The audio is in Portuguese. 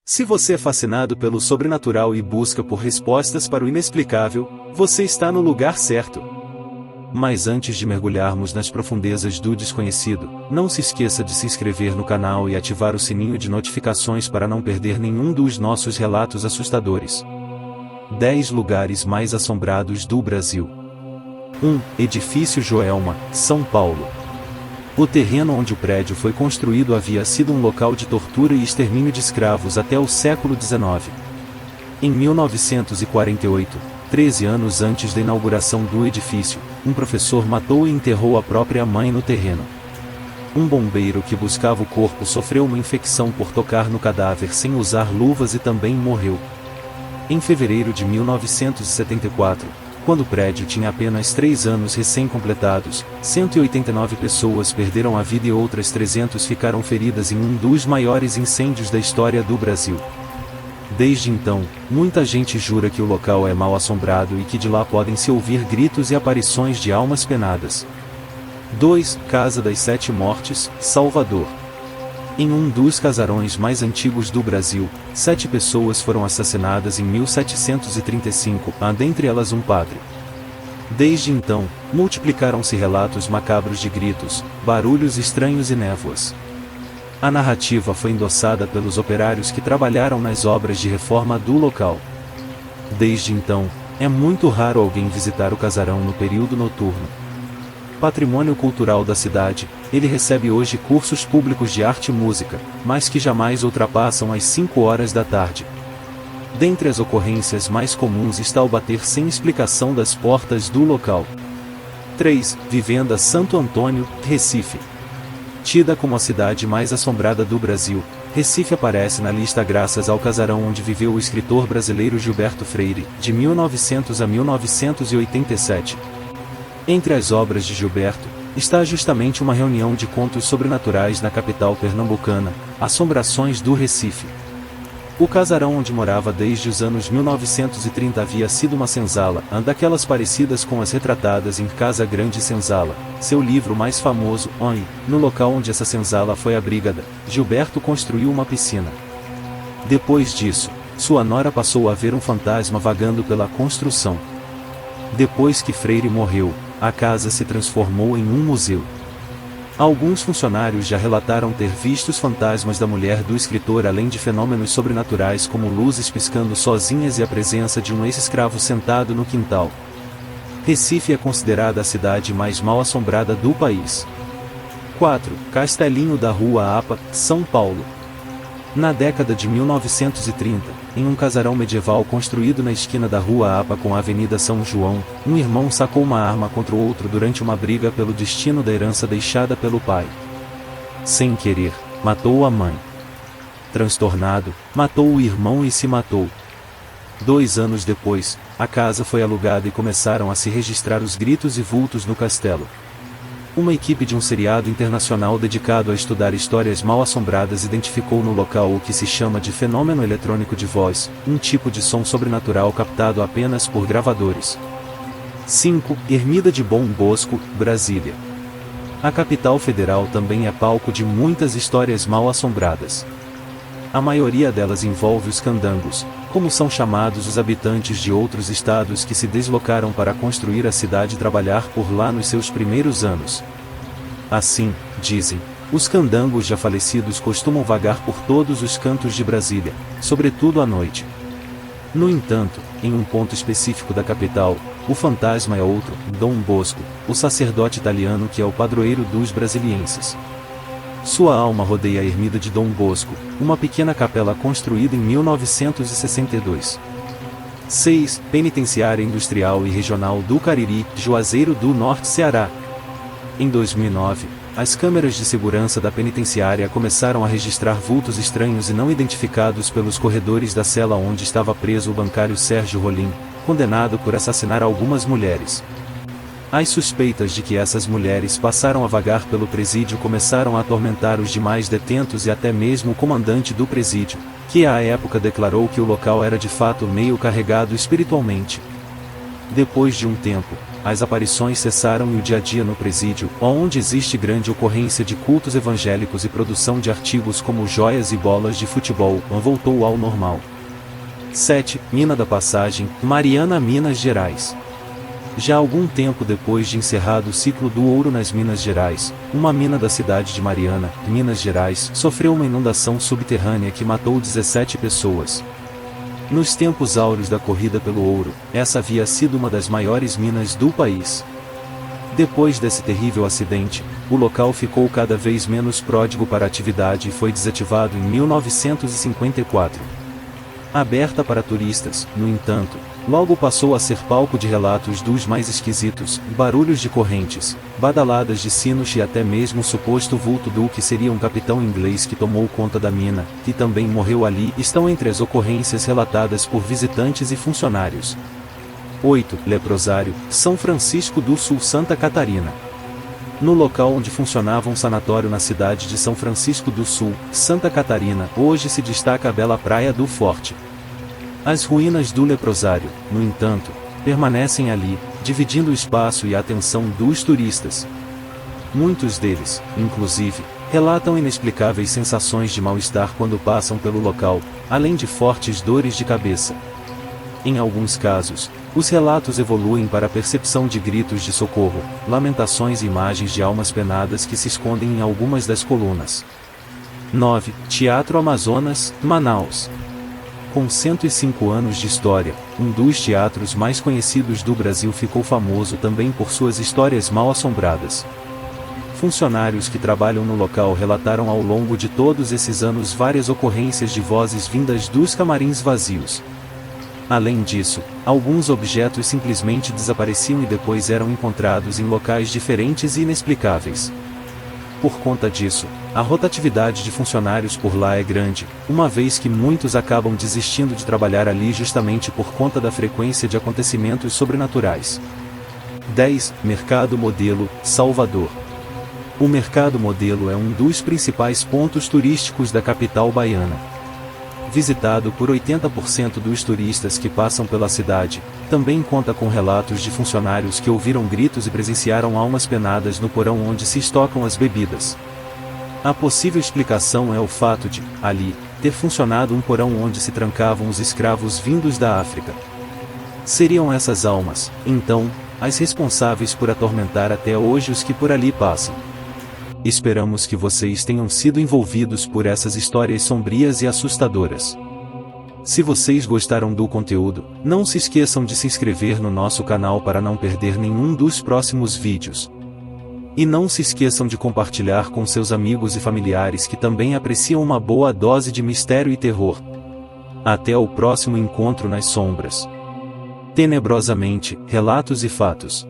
Se você é fascinado pelo sobrenatural e busca por respostas para o inexplicável, você está no lugar certo. Mas antes de mergulharmos nas profundezas do desconhecido, não se esqueça de se inscrever no canal e ativar o sininho de notificações para não perder nenhum dos nossos relatos assustadores. 10 lugares mais assombrados do Brasil. 1. Edifício Joelma, São Paulo. O terreno onde o prédio foi construído havia sido um local de tortura e extermínio de escravos até o século XIX. Em 1948, 13 anos antes da inauguração do edifício, um professor matou e enterrou a própria mãe no terreno. Um bombeiro que buscava o corpo sofreu uma infecção por tocar no cadáver sem usar luvas e também morreu. Em fevereiro de 1974, quando o prédio tinha apenas 3 anos recém-completados, 189 pessoas perderam a vida e outras 300 ficaram feridas em um dos maiores incêndios da história do Brasil. Desde então, muita gente jura que o local é mal assombrado e que de lá podem se ouvir gritos e aparições de almas penadas. 2. Casa das Sete Mortes, Salvador. Em um dos casarões mais antigos do Brasil, 7 pessoas foram assassinadas em 1735, dentre elas um padre. Desde então, multiplicaram-se relatos macabros de gritos, barulhos estranhos e névoas. A narrativa foi endossada pelos operários que trabalharam nas obras de reforma do local. Desde então, é muito raro alguém visitar o casarão no período noturno. Patrimônio cultural da cidade, ele recebe hoje cursos públicos de arte e música, mas que jamais ultrapassam as 5 horas da tarde. Dentre as ocorrências mais comuns está o bater sem explicação das portas do local. 3. Vivenda Santo Antônio, Recife. Tida como a cidade mais assombrada do Brasil, Recife aparece na lista graças ao casarão onde viveu o escritor brasileiro Gilberto Freire, de 1900 a 1987. Entre as obras de Gilberto, está justamente uma reunião de contos sobrenaturais na capital pernambucana, Assombrações do Recife. O casarão onde morava desde os anos 1930 havia sido uma senzala, daquelas parecidas com as retratadas em Casa Grande Senzala, seu livro mais famoso, ONI. No local onde essa senzala foi abrigada, Gilberto construiu uma piscina. Depois disso, sua nora passou a ver um fantasma vagando pela construção. Depois que Freire morreu, a casa se transformou em um museu. Alguns funcionários já relataram ter visto os fantasmas da mulher do escritor, além de fenômenos sobrenaturais como luzes piscando sozinhas e a presença de um ex-escravo sentado no quintal. Recife é considerada a cidade mais mal assombrada do país. 4. Castelinho da Rua Apa, São Paulo. Na década de 1930, em um casarão medieval construído na esquina da Rua Apa com a Avenida São João, um irmão sacou uma arma contra o outro durante uma briga pelo destino da herança deixada pelo pai. Sem querer, matou a mãe. Transtornado, matou o irmão e se matou. 2 anos depois, a casa foi alugada e começaram a se registrar os gritos e vultos no castelo. Uma equipe de um seriado internacional dedicado a estudar histórias mal assombradas identificou no local o que se chama de fenômeno eletrônico de voz, um tipo de som sobrenatural captado apenas por gravadores. 5. Ermida de Dom Bosco, Brasília. A capital federal também é palco de muitas histórias mal assombradas. A maioria delas envolve os candangos, como são chamados os habitantes de outros estados que se deslocaram para construir a cidade e trabalhar por lá nos seus primeiros anos. Assim, dizem, os candangos já falecidos costumam vagar por todos os cantos de Brasília, sobretudo à noite. No entanto, em um ponto específico da capital, o fantasma é outro, Dom Bosco, o sacerdote italiano que é o padroeiro dos brasilienses. Sua alma rodeia a ermida de Dom Bosco, uma pequena capela construída em 1962. 6. Penitenciária Industrial e Regional do Cariri, Juazeiro do Norte, Ceará. Em 2009, as câmeras de segurança da penitenciária começaram a registrar vultos estranhos e não identificados pelos corredores da cela onde estava preso o bancário Sérgio Rolim, condenado por assassinar algumas mulheres. As suspeitas de que essas mulheres passaram a vagar pelo presídio começaram a atormentar os demais detentos e até mesmo o comandante do presídio, que à época declarou que o local era de fato meio carregado espiritualmente. Depois de um tempo, as aparições cessaram e o dia a dia no presídio, onde existe grande ocorrência de cultos evangélicos e produção de artigos como joias e bolas de futebol, voltou ao normal. 7. Mina da Passagem, Mariana, Minas Gerais. Já algum tempo depois de encerrado o ciclo do ouro nas Minas Gerais, uma mina da cidade de Mariana, Minas Gerais, sofreu uma inundação subterrânea que matou 17 pessoas. Nos tempos áureos da corrida pelo ouro, essa havia sido uma das maiores minas do país. Depois desse terrível acidente, o local ficou cada vez menos pródigo para a atividade e foi desativado em 1954. Aberta para turistas, no entanto, logo passou a ser palco de relatos dos mais esquisitos, barulhos de correntes, badaladas de sinos e até mesmo o suposto vulto do que seria um capitão inglês que tomou conta da mina, que também morreu ali, estão entre as ocorrências relatadas por visitantes e funcionários. 8. Leprosário, São Francisco do Sul, Santa Catarina. No local onde funcionava um sanatório na cidade de São Francisco do Sul, Santa Catarina, hoje se destaca a bela Praia do Forte. As ruínas do leprosário, no entanto, permanecem ali, dividindo o espaço e a atenção dos turistas. Muitos deles, inclusive, relatam inexplicáveis sensações de mal-estar quando passam pelo local, além de fortes dores de cabeça. Em alguns casos, os relatos evoluem para a percepção de gritos de socorro, lamentações e imagens de almas penadas que se escondem em algumas das colunas. 9. Teatro Amazonas, Manaus. Com 105 anos de história, um dos teatros mais conhecidos do Brasil ficou famoso também por suas histórias mal-assombradas. Funcionários que trabalham no local relataram ao longo de todos esses anos várias ocorrências de vozes vindas dos camarins vazios. Além disso, alguns objetos simplesmente desapareciam e depois eram encontrados em locais diferentes e inexplicáveis. Por conta disso, a rotatividade de funcionários por lá é grande, uma vez que muitos acabam desistindo de trabalhar ali justamente por conta da frequência de acontecimentos sobrenaturais. 10. Mercado Modelo, Salvador. O Mercado Modelo é um dos principais pontos turísticos da capital baiana. Visitado por 80% dos turistas que passam pela cidade, também conta com relatos de funcionários que ouviram gritos e presenciaram almas penadas no porão onde se estocam as bebidas. A possível explicação é o fato de, ali, ter funcionado um porão onde se trancavam os escravos vindos da África. Seriam essas almas, então, as responsáveis por atormentar até hoje os que por ali passam. Esperamos que vocês tenham sido envolvidos por essas histórias sombrias e assustadoras. Se vocês gostaram do conteúdo, não se esqueçam de se inscrever no nosso canal para não perder nenhum dos próximos vídeos. E não se esqueçam de compartilhar com seus amigos e familiares que também apreciam uma boa dose de mistério e terror. Até o próximo encontro nas sombras. Tenebrosamente, Relatos e Fatos.